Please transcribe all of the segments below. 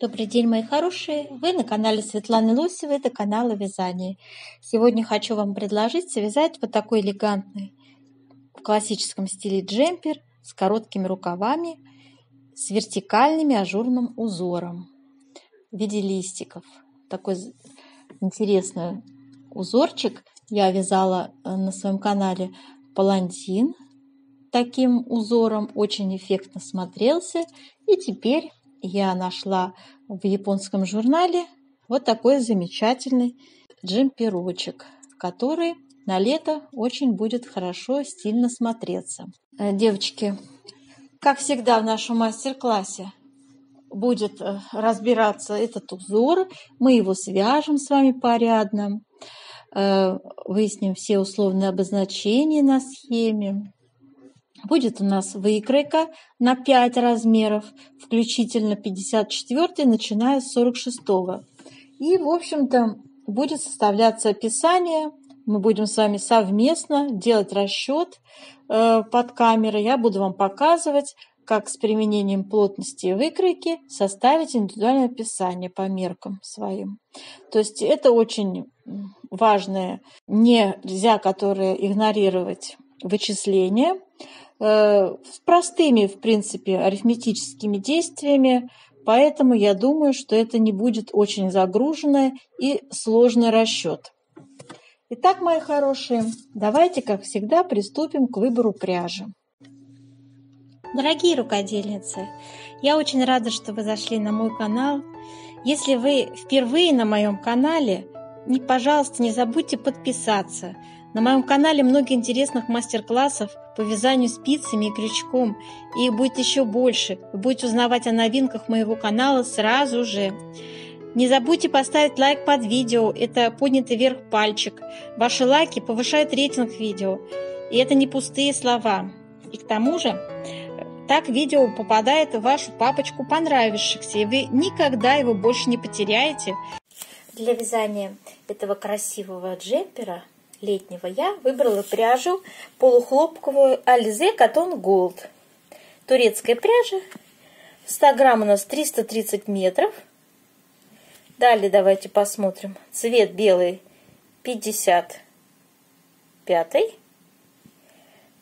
Добрый день, мои хорошие! Вы на канале Светланы Лосевой, это канал о вязании. Сегодня хочу вам предложить связать вот такой элегантный в классическом стиле джемпер с короткими рукавами, с вертикальным ажурным узором в виде листиков. Такой интересный узорчик я вязала на своем канале палантин таким узором, очень эффектно смотрелся, и теперь я нашла в японском журнале вот такой замечательный джемперочек, который на лето очень будет хорошо, стильно смотреться. Девочки, как всегда в нашем мастер-классе будет разбираться этот узор. Мы его свяжем с вами порядно, выясним все условные обозначения на схеме. Будет у нас выкройка на 5 размеров, включительно 54, начиная с 46. И, в общем-то, будет составляться описание. Мы будем с вами совместно делать расчет под камерой. Я буду вам показывать, как с применением плотности и выкройки составить индивидуальное описание по меркам своим. То есть это очень важное, нельзя которое игнорировать вычисление, с простыми, в принципе, арифметическими действиями, поэтому я думаю, что это не будет очень загруженный и сложный расчет. Итак, мои хорошие, давайте, как всегда, приступим к выбору пряжи. Дорогие рукодельницы, я очень рада, что вы зашли на мой канал. Если вы впервые на моем канале, пожалуйста, не забудьте подписаться. На моем канале много интересных мастер-классов по вязанию спицами и крючком, и их будет еще больше. Вы будете узнавать о новинках моего канала сразу же. Не забудьте поставить лайк под видео, это поднятый вверх пальчик. Ваши лайки повышают рейтинг видео, и это не пустые слова. И к тому же, так видео попадает в вашу папочку понравившихся, и вы никогда его больше не потеряете. Для вязания этого красивого джемпера летнего я выбрала пряжу полухлопковую Alize Cotton Gold. Турецкая пряжа. 100 грамм у нас 330 метров. Далее давайте посмотрим. Цвет белый 55.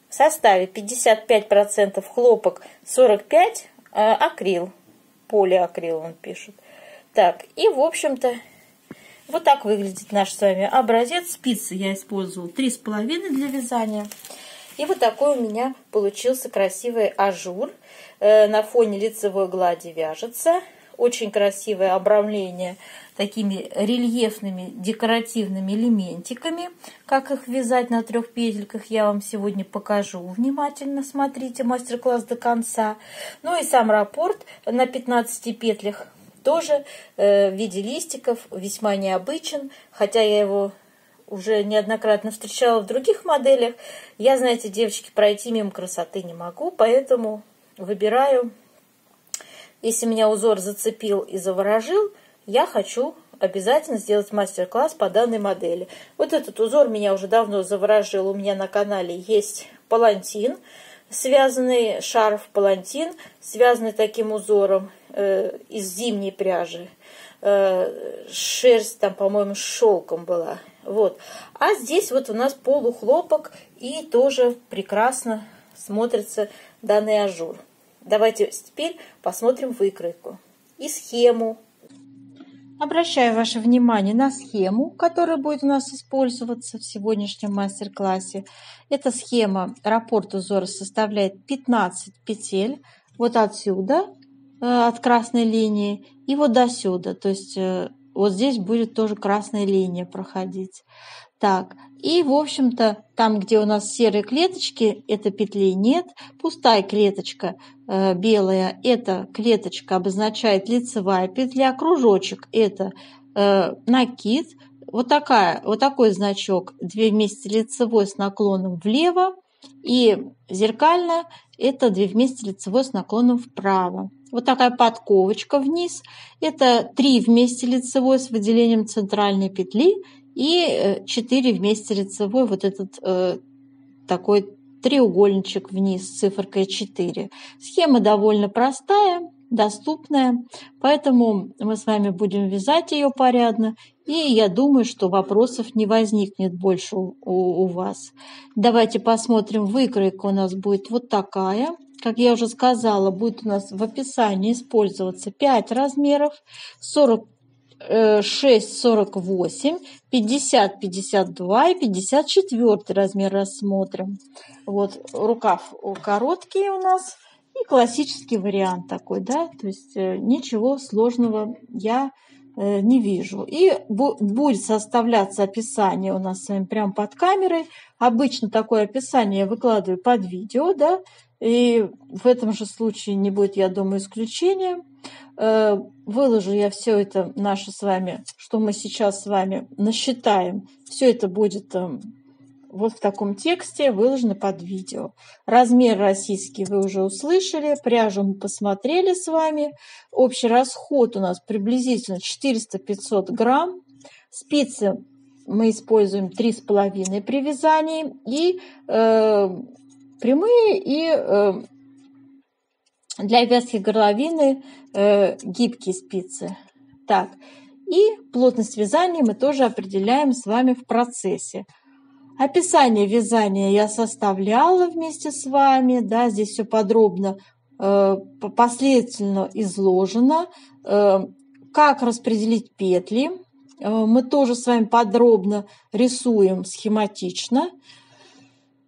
В составе 55% хлопок, 45% акрил. Полиакрил он пишет. Так, и в общем-то вот так выглядит наш с вами образец. Спицы я использовала 3,5 для вязания. И вот такой у меня получился красивый ажур. На фоне лицевой глади вяжется. Очень красивое обрамление такими рельефными декоративными элементиками. Как их вязать на 3 петельках, я вам сегодня покажу. Внимательно смотрите мастер-класс до конца. Ну и сам раппорт на 15 петлях. Тоже в виде листиков, весьма необычен, хотя я его уже неоднократно встречала в других моделях. Я, знаете, девочки, пройти мимо красоты не могу, поэтому выбираю. Если меня узор зацепил и заворожил, я хочу обязательно сделать мастер-класс по данной модели. Вот этот узор меня уже давно заворожил. У меня на канале есть палантин, связанный шарф палантин, связанный таким узором из зимней пряжи. Шерсть там, по-моему, с шелком была. Вот. А здесь вот у нас полухлопок, и тоже прекрасно смотрится данный ажур. Давайте теперь посмотрим выкройку и схему. Обращаю ваше внимание на схему, которая будет у нас использоваться в сегодняшнем мастер-классе. Эта схема, раппорт узора составляет 15 петель. Вот отсюда, от красной линии, и вот до сюда. То есть вот здесь будет тоже красная линия проходить. Так, и в общем-то, там, где у нас серые клеточки, это петли нет. Пустая клеточка белая, эта клеточка обозначает лицевая петля. Кружочек это накид. Вот такой значок, 2 вместе лицевой с наклоном влево. И зеркально это 2 вместе лицевой с наклоном вправо. Вот такая подковочка вниз. Это 3 вместе лицевой с выделением центральной петли. И 4 вместе лицевой, вот этот такой треугольничек вниз с циферкой 4. Схема довольно простая. доступная, поэтому мы с вами будем вязать ее порядно, и я думаю, что вопросов не возникнет больше у вас. Давайте посмотрим, выкройка у нас будет вот такая. Как я уже сказала, будет у нас в описании использоваться 5 размеров: 46, 48, 50, 52 и 54 размер рассмотрим. Вот рукав короткий у нас и классический вариант такой, да, то есть ничего сложного я не вижу. И будет составляться описание у нас с вами прямо под камерой. Обычно такое описание я выкладываю под видео, да, и в этом же случае не будет, я думаю, исключения. Выложу я все это наше с вами, что мы сейчас с вами насчитаем. Все это будет вот в таком тексте выложено под видео. Размер российский вы уже услышали, пряжу мы посмотрели с вами. Общий расход у нас приблизительно 400-500 грамм. Спицы мы используем 3,5 при вязании. И прямые, и для вязки горловины гибкие спицы. Так, и плотность вязания мы тоже определяем с вами в процессе. Описание вязания я составляла вместе с вами, да, здесь все подробно, последовательно изложено. Как распределить петли, мы тоже с вами подробно рисуем схематично.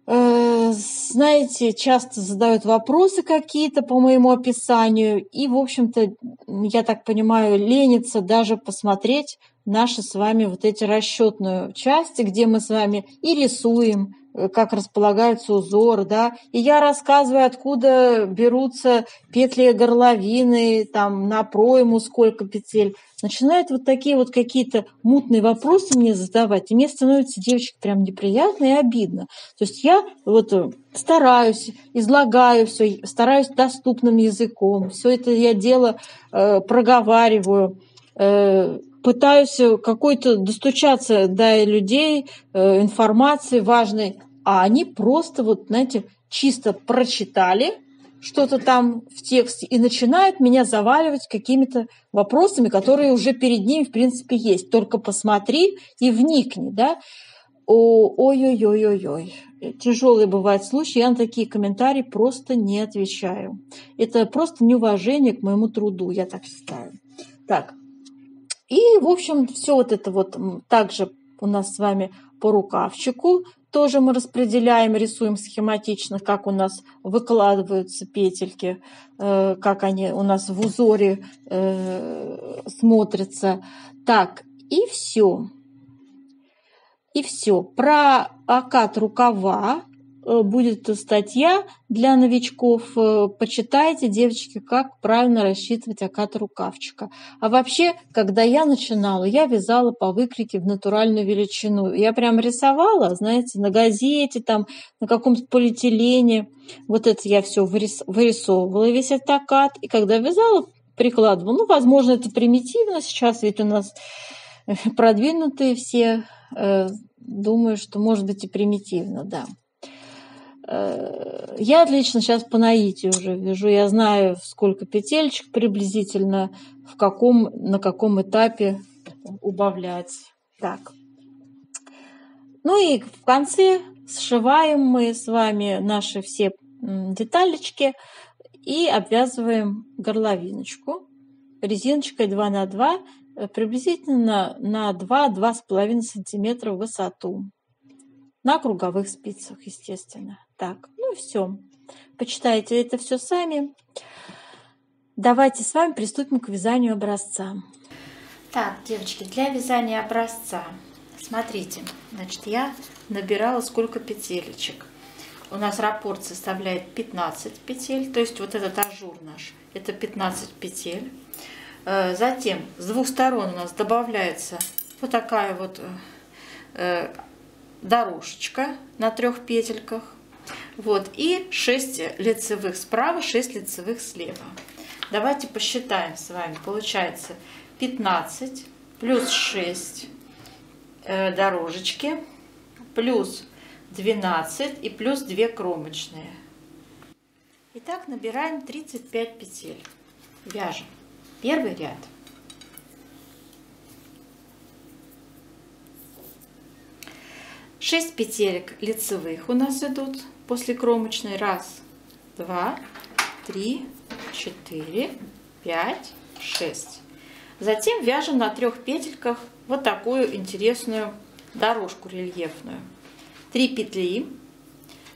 Знаете, часто задают вопросы какие-то по моему описанию, и, в общем-то, я так понимаю, ленится даже посмотреть наши с вами вот эти расчетные части, где мы с вами и рисуем, как располагаются узоры, да, и я рассказываю, откуда берутся петли горловины, там, на пройму сколько петель. Начинают вот такие вот какие-то мутные вопросы мне задавать, и мне становится, девочки, прям неприятно и обидно. То есть я вот стараюсь, излагаю все, стараюсь доступным языком, все это я дело проговариваю, пытаюсь какой-то достучаться до людей, информации важной, а они просто вот, знаете, чисто прочитали что-то там в тексте и начинают меня заваливать какими-то вопросами, которые уже перед ними, в принципе, есть. Только посмотри и вникни, да. Ой-ой-ой-ой-ой. Тяжелые бывают случаи, я на такие комментарии просто не отвечаю. Это просто неуважение к моему труду, я так считаю. Так. И, в общем, все вот это вот также у нас с вами по рукавчику тоже мы распределяем, рисуем схематично, как у нас выкладываются петельки, как они у нас в узоре смотрятся. Так, и все. И все. Про окат рукава будет статья для новичков. Почитайте, девочки, как правильно рассчитывать окат рукавчика. А вообще, когда я начинала, я вязала по выкройке в натуральную величину. Я прям рисовала, знаете, на газете, там, на каком-то полиэтилене. Вот это я все вырисовывала, весь этот окат. И когда вязала, прикладывала. Ну, возможно, это примитивно. Сейчас ведь у нас продвинутые все. Думаю, что может быть и примитивно, да. Я отлично сейчас по наитию уже вяжу. Я знаю, сколько петелечек приблизительно, на каком этапе убавлять. Так. Ну и в конце сшиваем мы с вами наши все деталечки и обвязываем горловиночку резиночкой 2 на 2, приблизительно на 2-2,5 сантиметра в высоту. На круговых спицах, естественно. Так, ну все. Почитайте это все сами. Давайте с вами приступим к вязанию образца. Так, девочки, для вязания образца, смотрите, значит, я набирала сколько петелечек. У нас раппорт составляет 15 петель, то есть вот этот ажур наш, это 15 петель. Затем с двух сторон у нас добавляется вот такая вот дорожечка на 3 петельках. Вот, и 6 лицевых справа, 6 лицевых слева. Давайте посчитаем с вами. Получается 15 плюс 6 дорожечки, плюс 12 и плюс 2 кромочные. Итак, набираем 35 петель. Вяжем первый ряд. Шесть петелек лицевых у нас идут после кромочной. Раз, два, три, четыре, пять, шесть. Затем вяжем на 3 петельках вот такую интересную дорожку рельефную. 3 петли,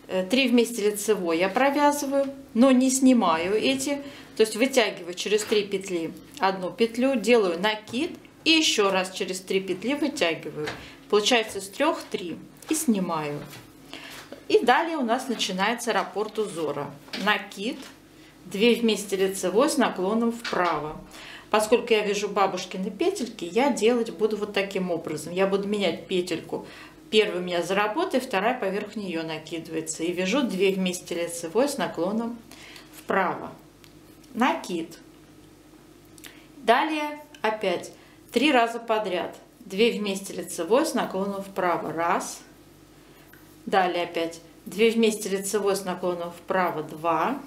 3 вместе лицевой я провязываю, но не снимаю эти, то есть вытягиваю через 3 петли одну петлю, делаю накид и еще раз через 3 петли вытягиваю. Получается с 3 3 и снимаю. И далее у нас начинается раппорт узора. Накид, 2 вместе лицевой с наклоном вправо. Поскольку я вяжу бабушкины петельки, я делать буду вот таким образом. Я буду менять петельку. Первая у меня за работой, вторая поверх нее накидывается. И вяжу 2 вместе лицевой с наклоном вправо. Накид. Далее опять 3 раза подряд. 2 вместе лицевой с наклоном вправо. Раз. Далее опять 2 вместе лицевой с наклоном вправо. 2.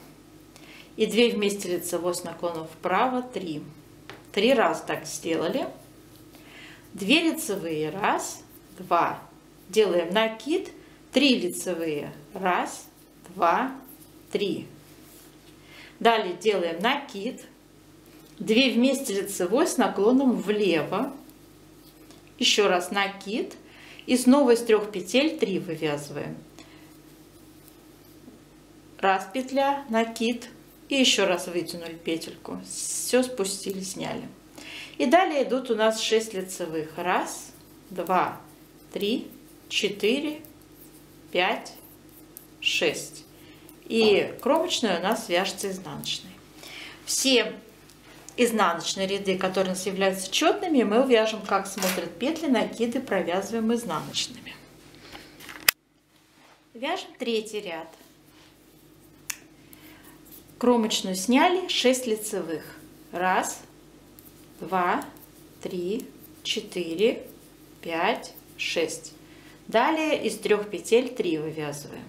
И 2 вместе лицевой с наклоном вправо. 3. 3 раза так сделали. 2 лицевые. Раз, два. Делаем накид. 3 лицевые. Раз, два, 3. Далее делаем накид. 2 вместе лицевой с наклоном влево. Еще раз накид. И снова из 3 петель 3 вывязываем. Раз петля, накид. И еще раз вытянули петельку. Все спустили, сняли. И далее идут у нас 6 лицевых. Раз, два, три, 4, 5, 6. И кромочная у нас вяжется изнаночной. Все изнаночные ряды, которые у нас являются четными, мы вяжем, как смотрят петли, накиды провязываем изнаночными. Вяжем 3 ряд. Кромочную сняли, 6 лицевых. Раз, два, три, 4, 5, 6. Далее из 3 петель 3 вывязываем.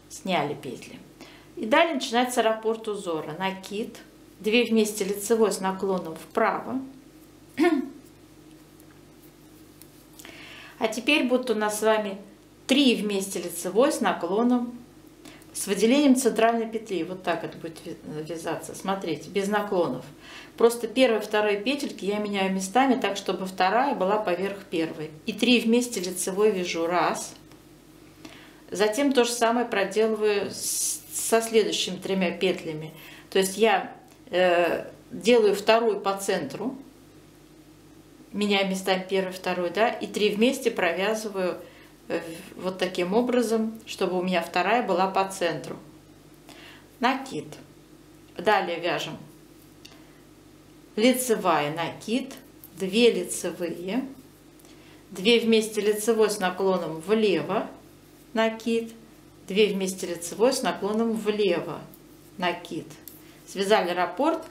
Сняли петли. И далее начинается раппорт узора. Накид, 2 вместе лицевой с наклоном вправо. А теперь будут у нас с вами 3 вместе лицевой с наклоном, с выделением центральной петли. Вот так это будет вязаться. Смотрите, без наклонов. Просто 1 и 2 петельки я меняю местами так, чтобы 2 была поверх 1. И 3 вместе лицевой вяжу. Раз. Затем то же самое проделываю со следующими 3 петлями. То есть я делаю 2 по центру, меняю местами 1 и 2, да, и 3 вместе провязываю вот таким образом, чтобы у меня 2 была по центру. Накид. Далее вяжем лицевая, накид, 2 лицевые, 2 вместе лицевой с наклоном влево, накид, 2 вместе лицевой с наклоном влево, накид. Связали раппорт,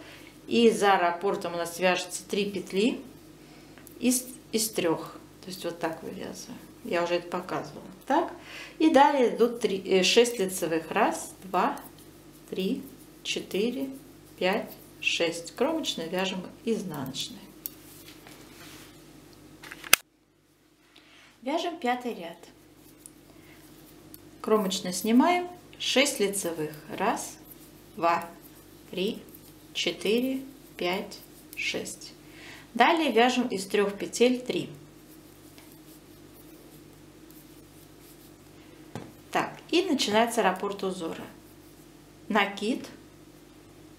и за раппортом у нас вяжется 3 петли из 3. То есть вот так вывязываю. Я уже это показывала. Так. И далее идут 6 лицевых. Раз, два, 3, 4, 5, 6. Кромочной вяжем изнаночной. Вяжем 5 ряд. Кромочной снимаем, 6 лицевых. Раз, два, 3, 4, 5, 6. Далее вяжем из 3 петель 3. Так, и начинается раппорт узора. Накид,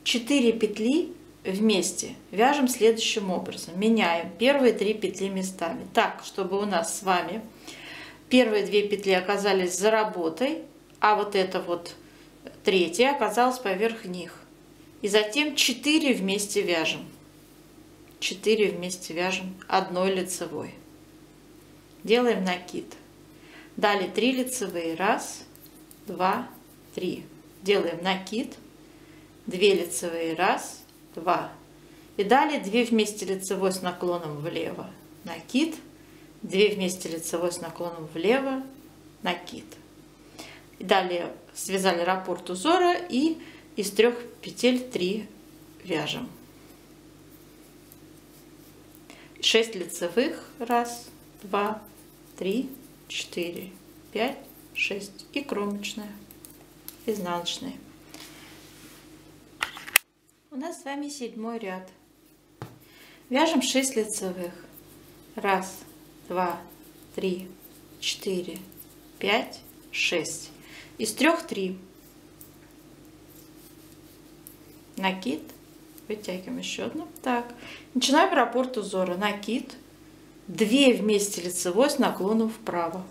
4 петли вместе вяжем следующим образом. Меняем первые 3 петли местами. Так, чтобы у нас с вами первые 2 петли оказались за работой, а вот эта вот 3 оказалась поверх них. И затем 4 вместе вяжем. 4 вместе вяжем одной лицевой. Делаем накид. Далее 3 лицевые. Раз, два, 3. Делаем накид. 2 лицевые. Раз, два. И далее 2 вместе лицевой с наклоном влево. Накид. 2 вместе лицевой с наклоном влево. Накид. Далее связали раппорт узора и из 3 петель 3 вяжем. 6 лицевых, 1, 2, 3, 4, 5, 6 и кромочная, изнаночная. У нас с вами 7-й ряд. Вяжем 6 лицевых, 1, 2, 3, 4, 5, 6. Из 3 3. Накид, вытягиваем еще одну. Так, начинаем раппорт узора. Накид, 2 вместе лицевой с наклоном вправо.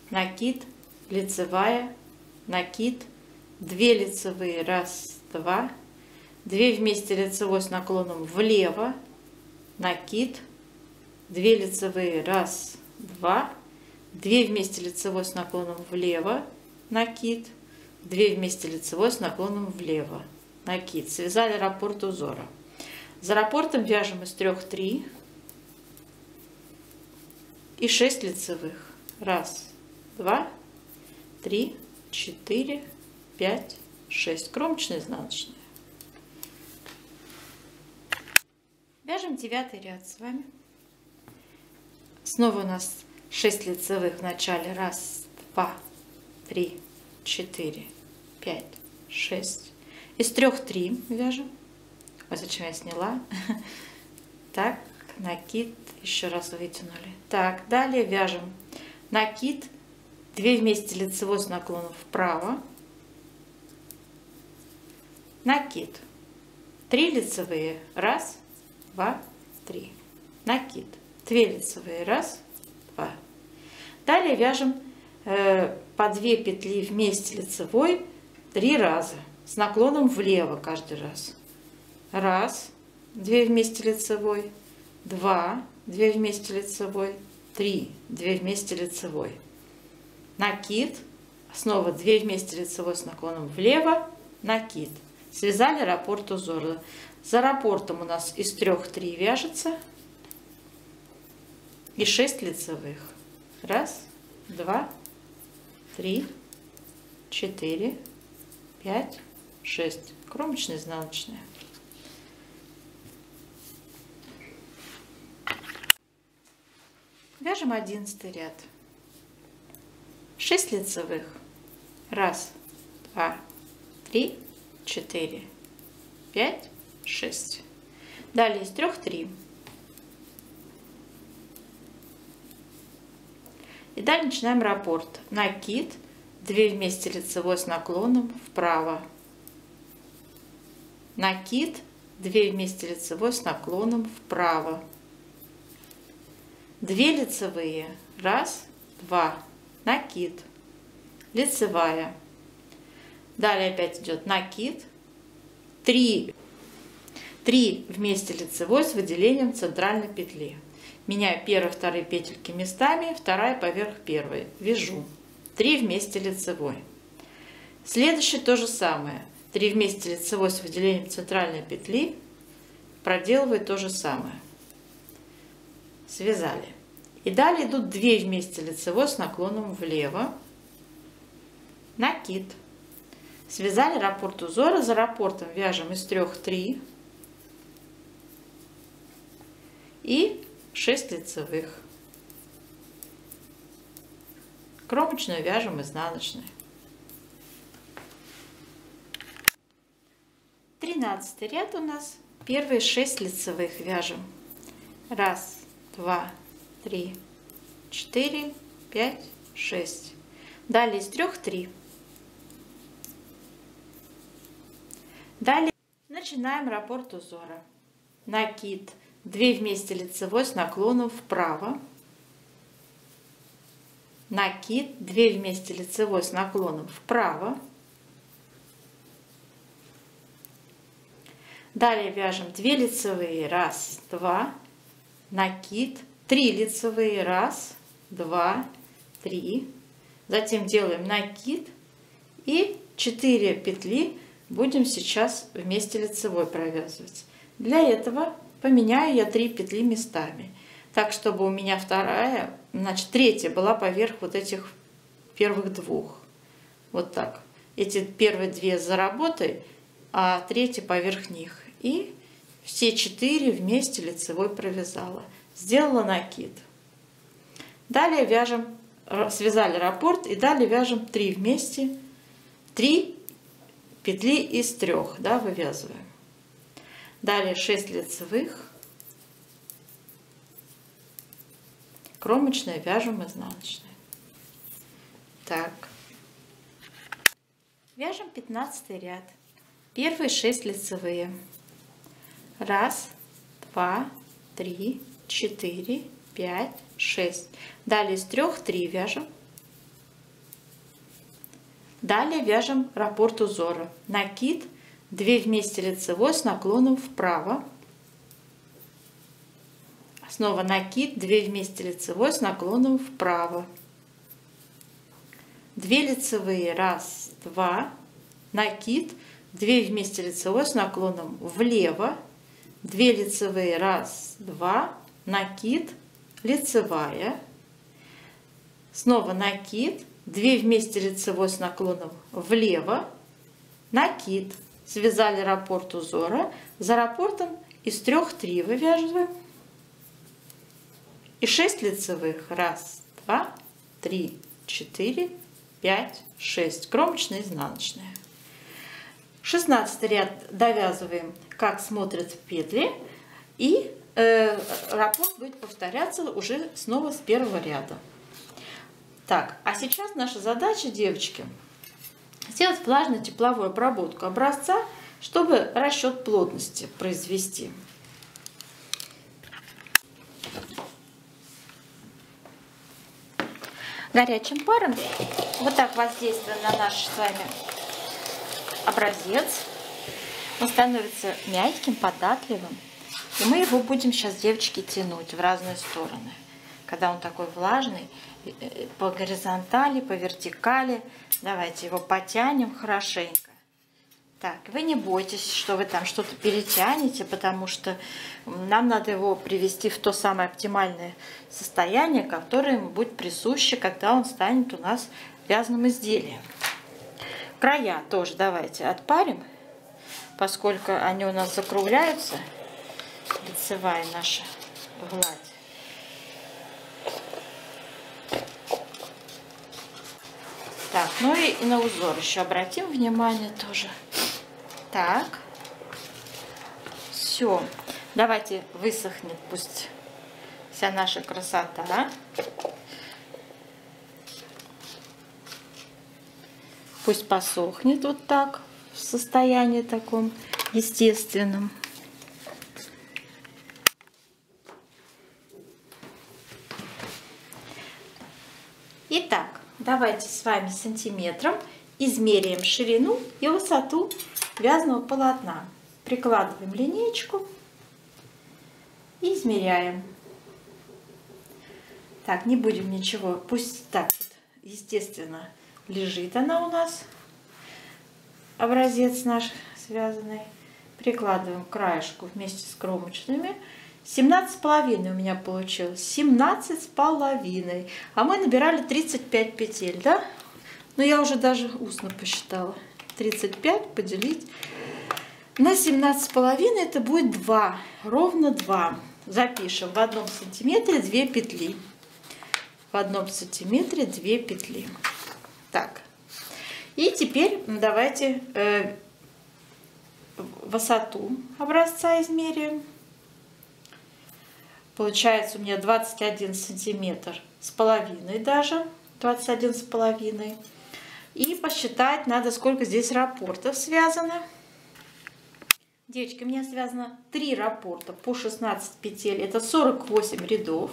Накид, лицевая, накид, 2 лицевые, 1, 2, 2 вместе лицевой с наклоном влево, накид, 2 лицевые, 1, 2, 2 вместе лицевой с наклоном влево, накид, 2 вместе лицевой с наклоном влево, накид. Связали раппорт узора. За раппортом вяжем из 3 3 и 6 лицевых. 1, 2, 3, 4, 5, 6. Кромочная, изнаночная. Вяжем 9-й ряд с вами. Снова у нас 6 лицевых в начале. 1, 2, 3, 4, 5, 6. Из 3 3 вяжем. Ой, зачем я сняла? Так, накид, еще раз вытянули. Так, далее вяжем накид, 2 вместе лицевой с наклоном вправо, накид, 3 лицевые, 1, 2, 3, накид, 2 лицевые, 1, 2. Далее вяжем по 2 петли вместе лицевой 3 раза с наклоном влево каждый раз. 1, 2 вместе лицевой, 2, 2 вместе лицевой, 3, 2 вместе лицевой. Накид, снова 2 вместе лицевой с наклоном влево, накид. Связали раппорт узора. За раппортом у нас из 3 3 вяжется и 6 лицевых. 1, 2, 3, 4, 5, 6. Кромочная, изнаночная. Вяжем 11 ряд. 6 лицевых. 1, 2, 3, 4, 5, 6. Далее из 3 3. И далее начинаем раппорт. Накид, 2 вместе лицевой с наклоном вправо. Накид, 2 вместе лицевой с наклоном вправо. 2 лицевые, 1, 2, накид, лицевая. Далее опять идет накид, 3 вместе лицевой с выделением центральной петли. Меняю 1, 2 петельки местами, 2 поверх 1. Вяжу 3 вместе лицевой. Следующее то же самое. 3 вместе лицевой с выделением центральной петли. Проделываю то же самое. Связали. И далее идут 2 вместе лицевой с наклоном влево. Накид. Связали раппорт узора. За раппортом вяжем из 3 3 и 6 лицевых. Кромочную вяжем изнаночной. 13 ряд у нас. Первые 6 лицевых вяжем. 1, 2, 3, 4, 5, 6. Далее из 3 3. Далее начинаем раппорт узора. Накид, 2 вместе лицевой с наклоном вправо. Накид, 2 вместе лицевой с наклоном вправо. Далее вяжем 2 лицевые, 1, 2, накид, 3 лицевые, 1, 2, 3. Затем делаем накид и 4 петли будем сейчас вместе лицевой провязывать. Для этого поменяю я 3 петли местами, так чтобы у меня вторая значит, третья была поверх вот этих первых двух. Вот так. Эти первые две за работой, а третья поверх них. И все 4 вместе лицевой провязала. Сделала накид. Далее вяжем, связали раппорт и далее вяжем 3 вместе. 3 петли из 3, да, вывязываем. Далее 6 лицевых. Кромочная вяжем изнаночной. Так. Вяжем 15 ряд. Первые 6 лицевые. 1, 2, 3, 4, 5, 6. Далее из 3 3 вяжем. Далее вяжем раппорт узора. Накид, 2 вместе лицевой с наклоном вправо. Снова накид, 2 вместе лицевой с наклоном вправо. 2 лицевые, 1, 2, накид, 2 вместе лицевой с наклоном влево, 2 лицевые, 1, 2, накид, лицевая, снова накид, 2 вместе лицевой с наклоном влево, накид, связали раппорт узора, за раппортом из 3 3 вывязываем и 6 лицевых, 1, 2, 3, 4, 5, 6, кромочная, изнаночная. 16 ряд довязываем, как смотрят в петли, и раппорт будет повторяться уже снова с первого ряда. Так, а сейчас наша задача, девочки, сделать влажно-тепловую обработку образца, чтобы расчет плотности произвести. Горячим паром вот так воздействуя на наш с вами образец, он становится мягким, податливым, и мы его будем сейчас, девочки, тянуть в разные стороны. Когда он такой влажный, по горизонтали, по вертикали, давайте его потянем хорошенько. Так, вы не бойтесь, что вы там что-то перетянете, потому что нам надо его привести в то самое оптимальное состояние, которое ему будет присуще, когда он станет у нас вязаным изделием. Края тоже давайте отпарим, поскольку они у нас закругляются, лицевая наша гладь. Так, ну и на узор еще обратим внимание тоже. Так, все, давайте высохнет пусть вся наша красота. Пусть посохнет вот так, в состоянии таком естественном. Итак, давайте с вами сантиметром измеряем ширину и высоту вязаного полотна. Прикладываем линеечку и измеряем. Так, не будем ничего, пусть так вот, естественно, лежит она у нас, образец наш связанный. Прикладываем к краешку вместе с кромочными. 17,5 у меня получилось. 17,5. А мы набирали 35 петель, да? Но я уже даже устно посчитала. 35 поделить на 17,5, это будет 2. Ровно 2. Запишем. В 1 сантиметре 2 петли. В 1 сантиметре 2 петли. Так. И теперь давайте высоту образца измеряем. Получается у меня 21 сантиметр с половиной даже. 21 с половиной. И посчитать надо, сколько здесь раппортов связано. Девочки, у меня связано 3 раппорта по 16 петель. Это 48 рядов.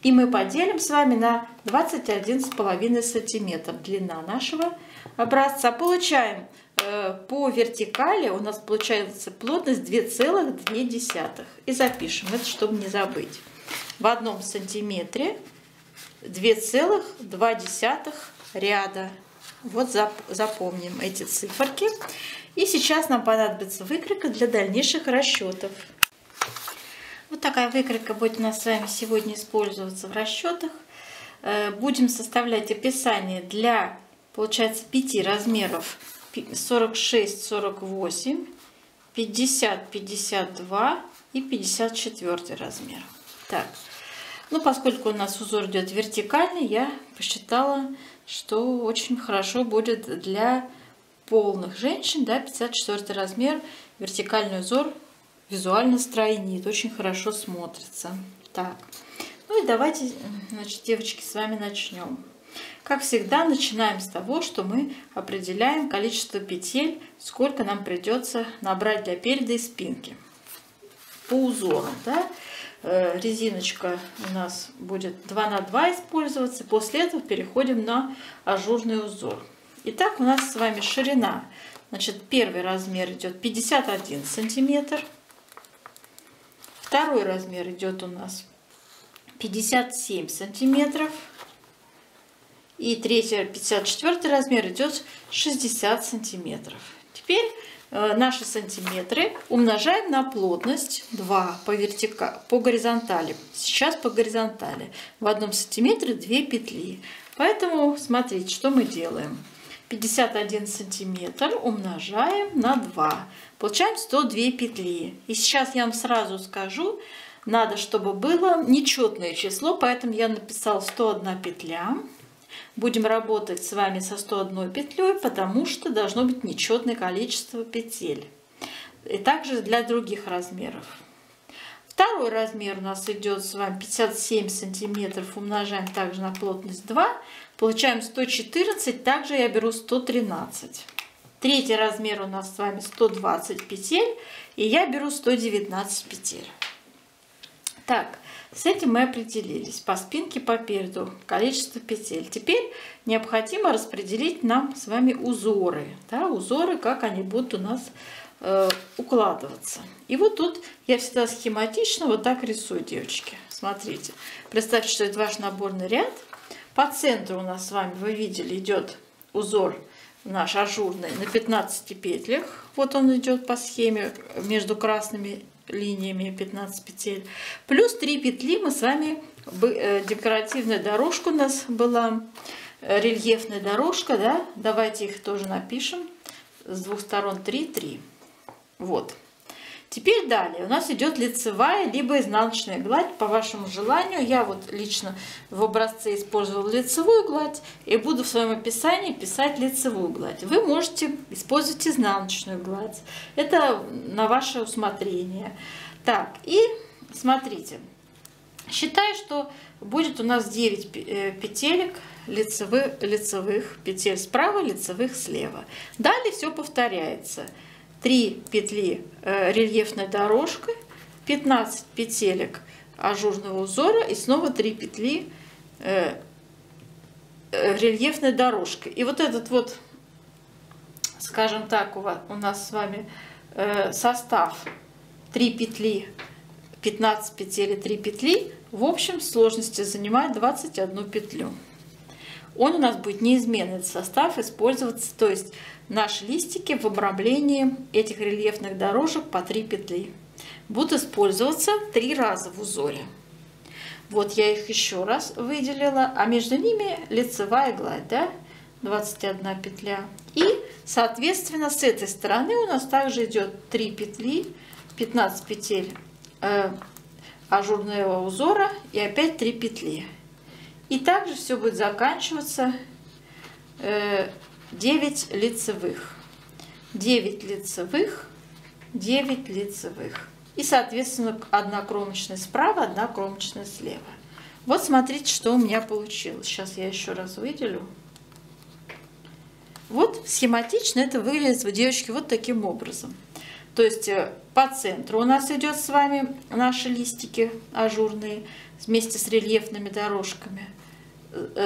И мы поделим с вами на 21,5 сантиметр длина нашего образца. Получаем по вертикали, у нас получается плотность 2,2. И запишем это, чтобы не забыть. В 1 сантиметре 2,2 ряда. Вот запомним эти циферки. И сейчас нам понадобится выкройка для дальнейших расчетов. Вот такая выкройка будет у нас с вами сегодня использоваться в расчетах. будем составлять описание для, получается, 5 размеров 46, 48, 50, 52 и 54 размер. Так, ну поскольку у нас узор идет вертикальный, я посчитала, что очень хорошо будет для полных женщин, да, 54 размер, вертикальный узор визуально стройнит, очень хорошо смотрится. Так, ну и давайте, значит, девочки, с вами начнем. Как всегда, начинаем с того, что мы определяем количество петель, сколько нам придется набрать для переда и спинки. По узору, да, резиночка у нас будет 2 на 2 использоваться. После этого переходим на ажурный узор. Итак, у нас с вами ширина. Значит, первый размер идет 51 сантиметр. Второй размер идет у нас 57 сантиметров. И третий, 54 размер идет 60 сантиметров. Теперь наши сантиметры умножаем на плотность 2 по горизонтали. Сейчас по горизонтали. В 1 сантиметре 2 петли. Поэтому смотрите, что мы делаем. 51 сантиметр умножаем на 2. Получаем 102 петли. И сейчас я вам сразу скажу, надо, чтобы было нечетное число, поэтому я написала 101 петля. Будем работать с вами со 101 петлей, потому что должно быть нечетное количество петель. И также для других размеров. Второй размер у нас идет с вами 57 сантиметров, умножаем также на плотность 2. Получаем 114, также я беру 113. Третий размер у нас с вами 120 петель, и я беру 119 петель. Так, с этим мы определились. По спинке, по переду количество петель. Теперь необходимо распределить нам с вами узоры. Да, узоры, как они будут у нас укладываться. И вот тут я всегда схематично вот так рисую, девочки. Смотрите. Представьте, что это ваш наборный ряд. По центру у нас с вами, вы видели, идет узор наш ажурный на 15 петлях. Вот он идет по схеме между красными линиями 15 петель. Плюс 3 петли мы с вами, декоративная дорожка у нас была, рельефная дорожка, да? Давайте их тоже напишем. С двух сторон 3, 3. Вот. Теперь далее у нас идет лицевая либо изнаночная гладь по вашему желанию. Я вот лично в образце использовала лицевую гладь и буду в своем описании писать лицевую гладь. Вы можете использовать изнаночную гладь. Это на ваше усмотрение. Так, и смотрите. Считаю, что будет у нас 9 петелек лицевых петель справа, лицевых слева. Далее все повторяется. 3 петли рельефной дорожкой, 15 петелек ажурного узора и снова 3 петли рельефной дорожкой. И вот этот вот, скажем так, у нас с вами состав 3 петли, 15 петель и 3 петли в общем сложности занимает 21 петлю. Он у нас будет неизменный состав использоваться, то есть наши листики в обрамлении этих рельефных дорожек по 3 петли будут использоваться 3 раза в узоре. Вот я их еще раз выделила, а между ними лицевая гладь, да, 21 петля. И, соответственно, с этой стороны у нас также идет 3 петли, 15 петель ажурного узора и опять 3 петли. И также все будет заканчиваться 9 лицевых. 9 лицевых, 9 лицевых. И, соответственно, 1 кромочная справа, 1 кромочная слева. Вот смотрите, что у меня получилось. Сейчас я еще раз выделю. Вот схематично это выглядит, девочки, вот таким образом. То есть по центру у нас идет с вами наши листики ажурные вместе с рельефными дорожками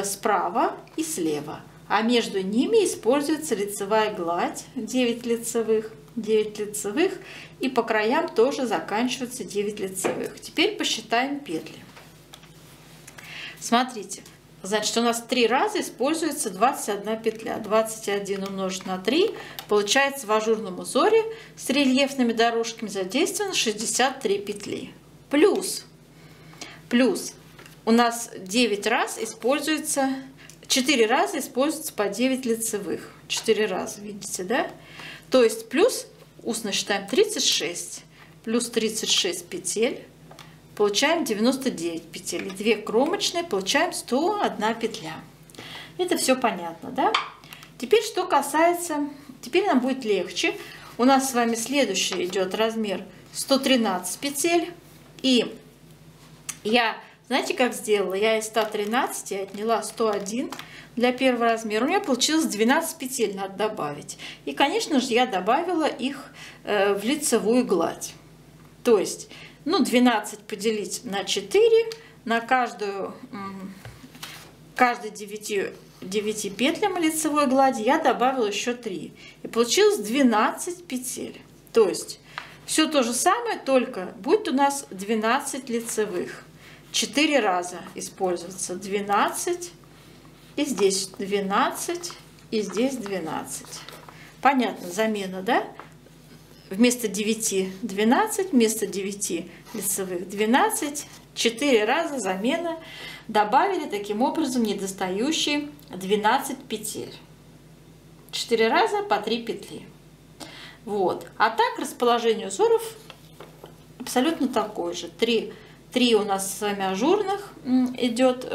справа и слева. А между ними используется лицевая гладь, 9 лицевых, 9 лицевых. И по краям тоже заканчивается 9 лицевых. Теперь посчитаем петли. Смотрите. Значит, у нас 3 раза используется 21 петля. 21 умножить на 3 получается в ажурном узоре с рельефными дорожками задействовано 63 петли. Плюс у нас 9 раз используется, 4 раза используется по 9 лицевых. 4 раза, видите, да? То есть плюс, устно считаем, 36, плюс 36 петель, получаем 99 петель. И 2 кромочные, получаем 101 петля. Это все понятно, да? Теперь, что касается, теперь нам будет легче. У нас с вами следующий идет размер 113 петель. И я, знаете, как сделала? Я из 113 отняла 101 для первого размера. У меня получилось 12 петель, надо добавить. И, конечно же, я добавила их в лицевую гладь. То есть, ну, 12 поделить на 4, на каждой 9 петлям лицевой глади я добавила еще 3. И получилось 12 петель. То есть, все то же самое, только будет у нас 12 лицевых. 4 раза используется 12, и здесь 12, и здесь 12. Понятно, замена, да? Вместо 9 12, вместо 9 лицевых 12, 4 раза замена. Добавили таким образом недостающие 12 петель. 4 раза по 3 петли. Вот. А так расположение узоров абсолютно такое же. 3 у нас с вами ажурных идет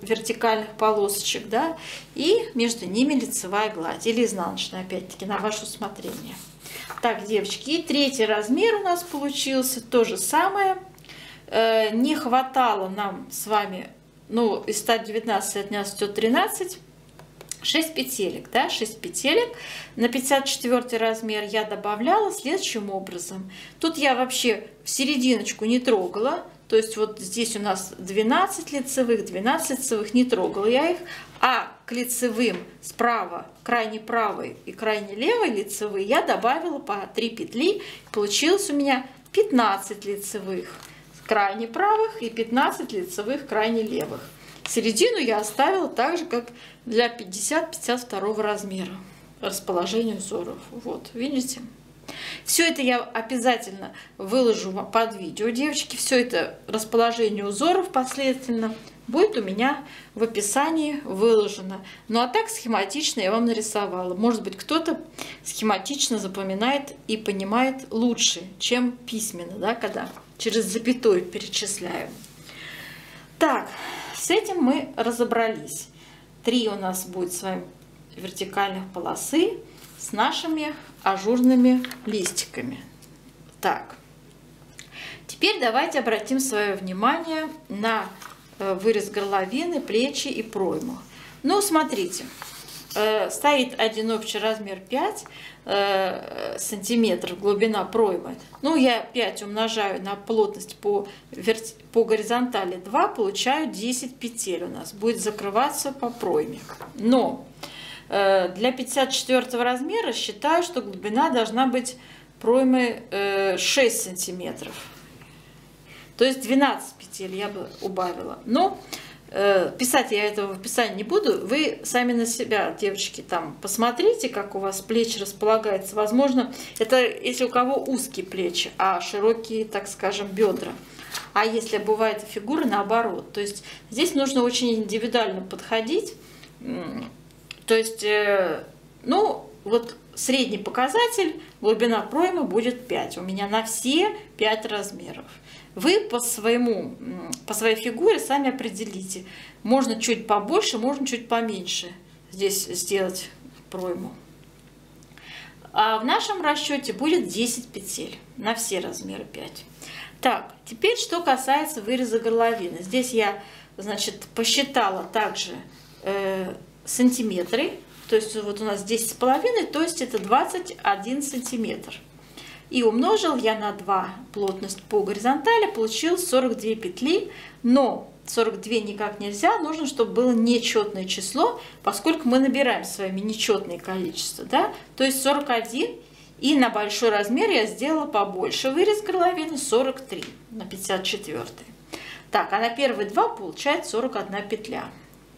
вертикальных полосочек, да, и между ними лицевая гладь или изнаночная, опять-таки, на ваше усмотрение. Так, девочки, и 3 размер у нас получился, то же самое. Не хватало нам с вами, ну, из 119 отнялось 113, 6 петелек, да, 6 петелек. На 54 размер я добавляла следующим образом. Тут я вообще в серединочку не трогала, то есть вот здесь у нас 12 лицевых, не трогала я их, а к лицевым справа, крайне правой и крайне левой лицевые я добавила по 3 петли. Получилось у меня 15 лицевых крайне правых и 15 лицевых крайне левых. Середину я оставила так же, как для 50-52 размера расположения узоров. Вот, видите? Все это я обязательно выложу под видео, девочки. Все это расположение узоров последовательно будет у меня в описании выложено. Ну а так схематично я вам нарисовала. Может быть, кто-то схематично запоминает и понимает лучше, чем письменно, да, когда через запятую перечисляю. Так, с этим мы разобрались. 3 у нас будет с вами вертикальных полосы с нашими ажурными листиками. Так, теперь давайте обратим свое внимание на вырез горловины, плечи и пройму. Ну, смотрите, стоит один общий размер 5 сантиметров, глубина проймы. Ну, я 5 умножаю на плотность по горизонтали 2, получаю 10 петель у нас. Будет закрываться по пройме. Но для 54 размера считаю, что глубина должна быть проймы 6 сантиметров. То есть 12 петель я бы убавила. Но писать я этого в описании не буду. Вы сами на себя, девочки, там посмотрите, как у вас плечи располагаются. Возможно, это если у кого узкие плечи, а широкие, так скажем, бедра. А если бывает фигура наоборот. То есть здесь нужно очень индивидуально подходить. То есть, ну, вот средний показатель, глубина проймы будет 5. У меня на все 5 размеров. Вы по своей фигуре сами определите. Можно чуть побольше, можно чуть поменьше здесь сделать пройму. А в нашем расчете будет 10 петель на все размеры 5. Так, теперь что касается выреза горловины. Здесь я, значит, посчитала также сантиметры. То есть вот у нас 10,5, то есть это 21 сантиметр. И умножил я на 2 плотность по горизонтали, получилось 42 петли, но 42 никак нельзя, нужно, чтобы было нечетное число, поскольку мы набираем с вами нечетное количество, да, то есть 41, и на большой размер я сделала побольше вырез горловины 43 на 54. Так, а на первые 2 получается 41 петля.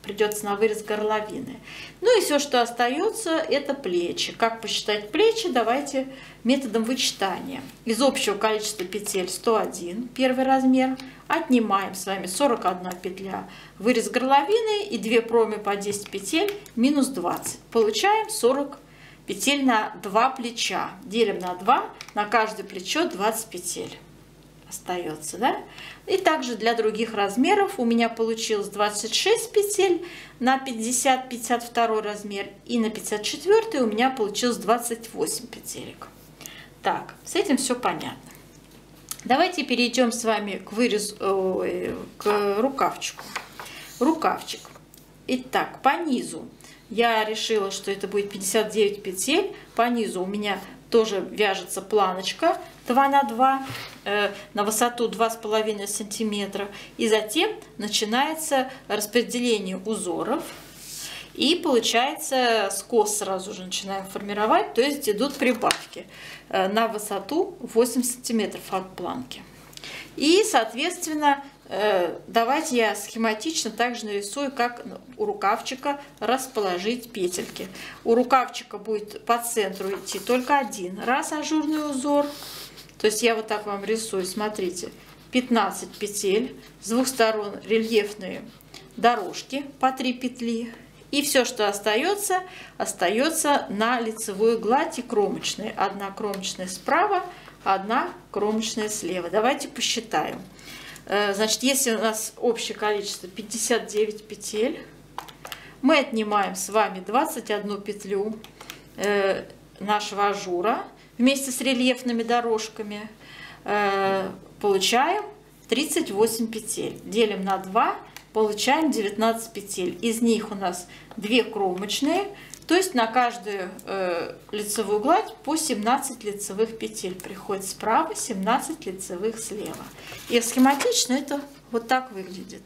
придется на вырез горловины. Ну и все, что остается, это плечи. Как посчитать плечи? Давайте методом вычитания. Из общего количества петель 101, первый размер, отнимаем с вами 41 петля, вырез горловины и 2 проми по 10 петель, минус 20. Получаем 40 петель на 2 плеча. Делим на 2, на каждое плечо 20 петель остается, да? И также для других размеров у меня получилось 26 петель на 50-52 размер, и на 54 у меня получилось 28 петелек. Так, с этим все понятно. Давайте перейдем с вами к вырезу, к рукавчику. Рукавчик. Итак, по низу я решила, что это будет 59 петель. По низу у меня тоже вяжется планочка 2 на 2 на высоту 2,5 сантиметра. И затем начинается распределение узоров. И получается скос сразу же начинаем формировать, то есть идут прибавки на высоту 8 сантиметров от планки. И, соответственно, давайте я схематично также нарисую, как у рукавчика расположить петельки. У рукавчика будет по центру идти только один раз ажурный узор. То есть я вот так вам рисую, смотрите, 15 петель, с двух сторон рельефные дорожки по 3 петли. И все, что остается, остается на лицевую гладь и кромочные. Одна кромочная справа, одна кромочная слева. Давайте посчитаем. Значит, если у нас общее количество 59 петель, мы отнимаем с вами 21 петлю нашего ажура вместе с рельефными дорожками, получаем 38 петель. Делим на 2, получаем 19 петель. Из них у нас 2 кромочные, то есть на каждую лицевую гладь по 17 лицевых петель приходит справа, 17 лицевых слева. И схематично это вот так выглядит.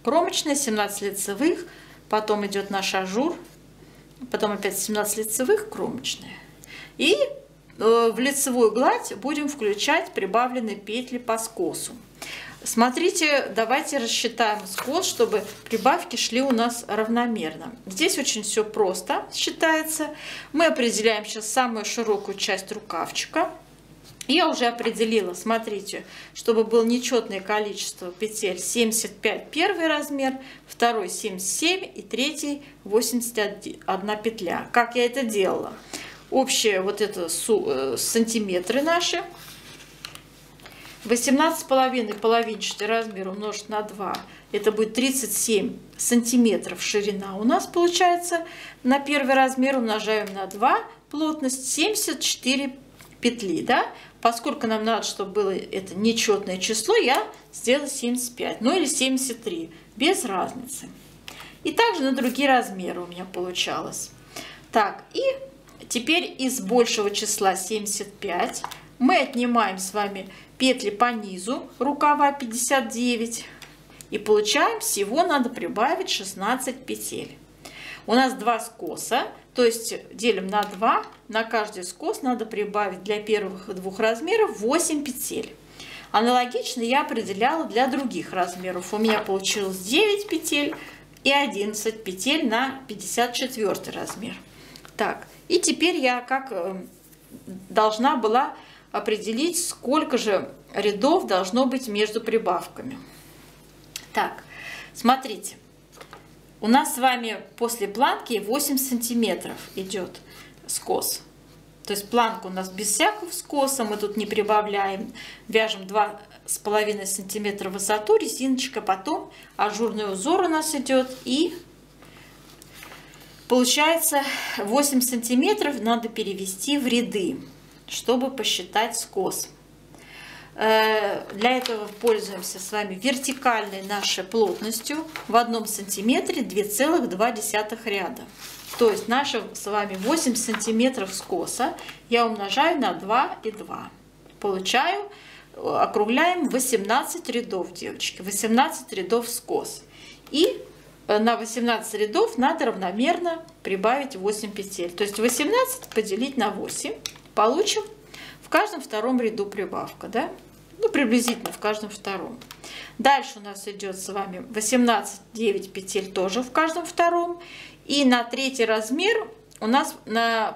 Кромочная 17 лицевых, потом идет наш ажур, потом опять 17 лицевых, кромочная. И в лицевую гладь будем включать прибавленные петли по скосу. Смотрите, давайте рассчитаем скос, чтобы прибавки шли у нас равномерно. Здесь очень все просто считается. Мы определяем сейчас самую широкую часть рукавчика. Я уже определила, смотрите, чтобы было нечетное количество петель: 75 первый размер, второй 77 и третий 81 петля. Как я это делала? Общие вот это сантиметры наши. 18,5 половинчатый размер умножить на 2, это будет 37 сантиметров ширина. У нас получается на первый размер умножаем на 2, плотность 74 петли. Да? Поскольку нам надо, чтобы было это нечетное число, я сделала 75, ну или 73, без разницы. И также на другие размеры у меня получалось. Так, и теперь из большего числа 75 мы отнимаем с вами петли по низу рукава 59 и получаем, всего надо прибавить 16 петель. У нас 2 скоса, то есть делим на 2, на каждый скос надо прибавить для первых 2 размеров 8 петель. Аналогично я определяла для других размеров. У меня получилось 9 петель и 11 петель на 54 размер. Так, и теперь я как должна была определить, сколько же рядов должно быть между прибавками. Так, смотрите, у нас с вами после планки 8 сантиметров идет скос. То есть планка у нас без всякого скоса, мы тут не прибавляем, вяжем 2,5 сантиметра в высоту, резиночка, потом ажурный узор у нас идет, и получается 8 сантиметров надо перевести в ряды, чтобы посчитать скос. Для этого пользуемся с вами вертикальной нашей плотностью в 1 сантиметре 2,2 ряда. То есть наши с вами 8 сантиметров скоса я умножаю на 2 и 2. Получаю, округляем, 18 рядов, девочки. 18 рядов скос. И на 18 рядов надо равномерно прибавить 8 петель. То есть 18 поделить на 8. Получим в каждом втором ряду прибавка. Да? ну, приблизительно в каждом втором. Дальше у нас идет с вами 18,9 петель тоже в каждом втором. И на третий размер у нас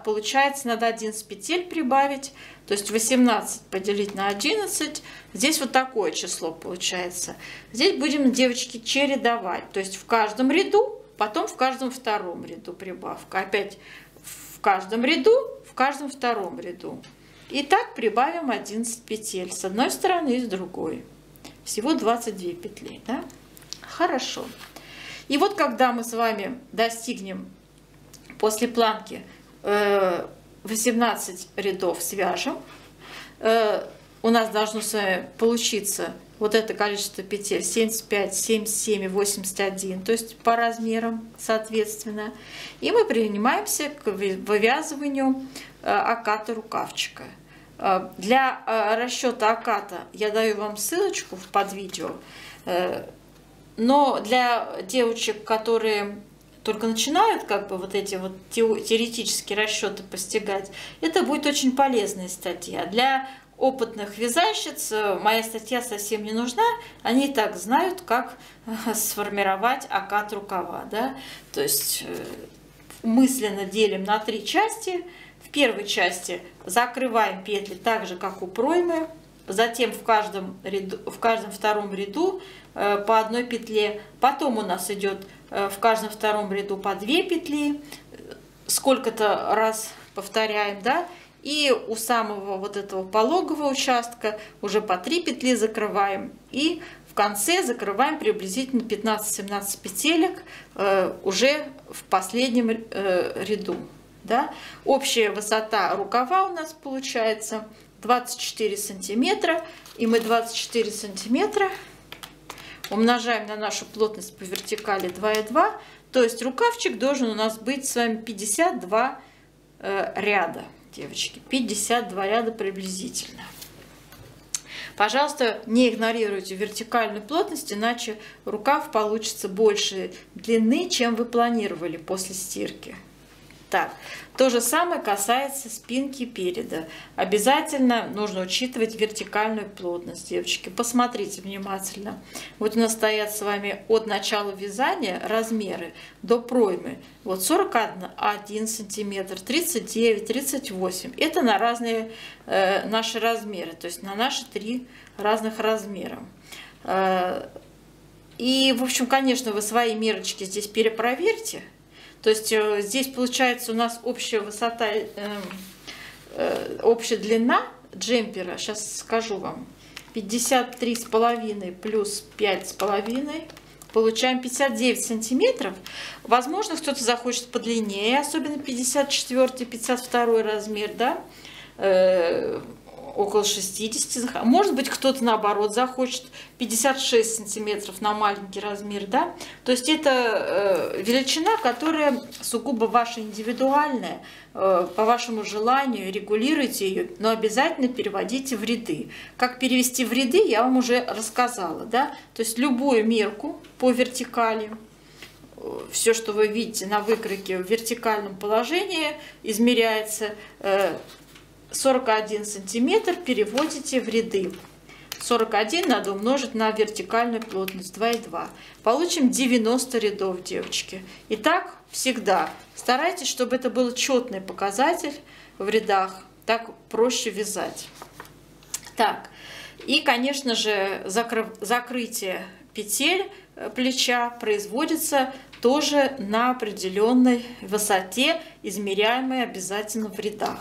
получается надо 11 петель прибавить. То есть 18 поделить на 11. Здесь вот такое число получается. Здесь будем, девочки, чередовать. То есть в каждом ряду, потом в каждом втором ряду прибавка. Опять в каждом ряду, в каждом втором ряду. И так прибавим 11 петель с одной стороны и с другой. Всего 22 петли. Да? Хорошо. И вот когда мы с вами достигнем после планки 18 рядов, свяжем, у нас должно с вами получиться вот это количество петель 75, 77 и 81, то есть по размерам соответственно. И мы принимаемся к вывязыванию оката рукавчика. Для расчета оката я даю вам ссылочку под видео, но для девочек, которые только начинают как бы вот эти вот теоретические расчеты постигать, это будет очень полезная статья. Для опытных вязальщиц моя статья совсем не нужна, они и так знают, как сформировать окат рукава. Да? То есть мысленно делим на 3 части. В первой части закрываем петли так же, как у проймы, затем в каждом втором ряду по одной петле, потом у нас идет в каждом втором ряду по 2 петли, сколько-то раз повторяем, да, и у самого вот этого пологового участка уже по 3 петли закрываем, и в конце закрываем приблизительно 15-17 петелек уже в последнем ряду. Да? Общая высота рукава у нас получается 24 сантиметра, и мы 24 сантиметра умножаем на нашу плотность по вертикали 2,2, то есть рукавчик должен у нас быть с вами 52 ряда, девочки, 52 ряда приблизительно. Пожалуйста, не игнорируйте вертикальную плотность, иначе рукав получится больше длины, чем вы планировали после стирки. Так, то же самое касается спинки переда. Обязательно нужно учитывать вертикальную плотность, девочки. Посмотрите внимательно. Вот у нас стоят с вами от начала вязания размеры до проймы. Вот 41 сантиметр, 39, 38. Это на разные наши размеры, то есть на наши 3 разных размера. И, в общем, конечно, вы свои мерочки здесь перепроверьте. То есть здесь получается у нас общая высота, общая длина джемпера, сейчас скажу вам, 53,5 плюс 5,5, получаем 59 сантиметров. Возможно, кто-то захочет подлиннее, особенно 54-52 размер, да, около 60. Может быть, кто-то наоборот захочет 56 сантиметров на маленький размер, да. То есть это величина, которая сугубо ваша индивидуальная, по вашему желанию, регулируйте ее, но обязательно переводите в ряды. Как перевести в ряды, я вам уже рассказала, да. То есть любую мерку по вертикали, все, что вы видите на выкройке в вертикальном положении, измеряется 41 сантиметр, переводите в ряды. 41 надо умножить на вертикальную плотность 2,2. Получим 90 рядов, девочки. И так всегда. Старайтесь, чтобы это был четный показатель в рядах. Так проще вязать. Так. И, конечно же, закрытие петель плеча производится тоже на определенной высоте, измеряемой обязательно в рядах.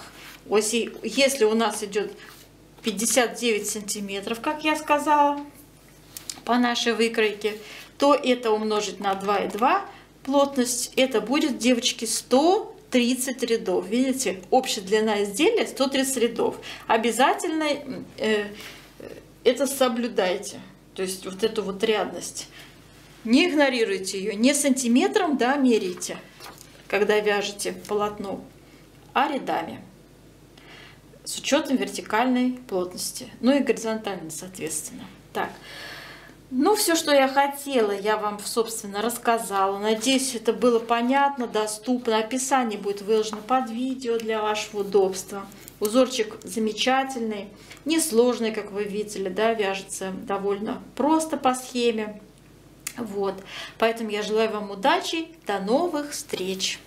Если у нас идет 59 сантиметров, как я сказала, по нашей выкройке, то это умножить на 2,2 плотность, это будет, девочки, 130 рядов. Видите, общая длина изделия 130 рядов. Обязательно это соблюдайте, то есть вот эту вот рядность. Не игнорируйте ее, не сантиметром, да, меряйте, когда вяжете полотно, а рядами. С учетом вертикальной плотности, ну и горизонтальной, соответственно. Так, Ну, все, что я хотела, я вам, собственно, рассказала. Надеюсь, это было понятно, доступно. Описание будет выложено под видео для вашего удобства. Узорчик замечательный, несложный, как вы видели, да, вяжется довольно просто по схеме. Вот, поэтому я желаю вам удачи, до новых встреч!